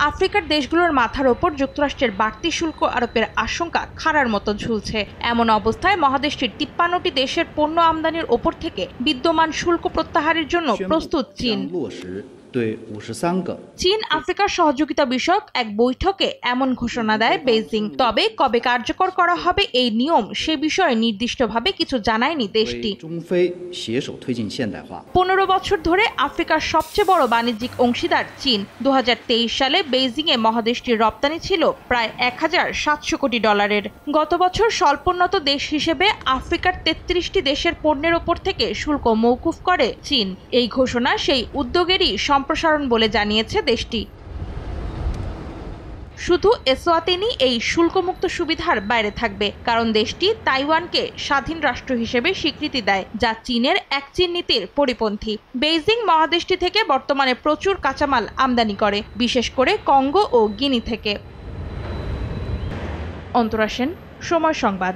আফ্রিকার দেশগুলোর মাথার ওপর যুক্তরাষ্ট্রের বাড়তি শুল্ক আরোপের আশঙ্কা খাড়ার মতো ঝুলছে। এমন অবস্থায় মহাদেশটির ৫৩টি দেশের পণ্য আমদানির ওপর থেকে বিদ্যমান শুল্ক প্রত্যাহারের জন্য প্রস্তুত চীন। চীন আফ্রিকার সহযোগিতা বিষয়ক এক বৈঠকে এমন ঘোষণা দেয় বেইজিং। তবে কবে কার্যকর করা হবে এই নিয়ম সে বিষয়ে নির্দিষ্টভাবে কিছু জানায়নি দেশটি। ১৫ বছর ধরে আফ্রিকার সবচেয়ে বড় বাণিজ্যিক অংশীদার চীন। ২০২৩ সালে বেইজিংয়ে মহাদেশটির রপ্তানি ছিল প্রায় $১,৭০০ কোটি। গত বছর স্বল্পোন্নত দেশ হিসেবে আফ্রিকার ৩৩টি দেশের পণ্যের ওপর থেকে শুল্ক মওকুফ করে চীন। এই ঘোষণা সেই উদ্যোগেরই সম্প্রসারণ বলে জানিয়েছে দেশটি। শুধু এসওয়াতিনি এই শুল্কমুক্ত সুবিধার বাইরে থাকবে, কারণ দেশটি তাইওয়ানকে স্বাধীন রাষ্ট্র হিসেবে স্বীকৃতি দেয়, যা চীনের এক চীন নীতির পরিপন্থী। বেইজিং মহাদেশটি থেকে বর্তমানে প্রচুর কাঁচামাল আমদানি করে, বিশেষ করে কঙ্গো ও গিনি থেকে। অন্তরা সেন, সময় সংবাদ।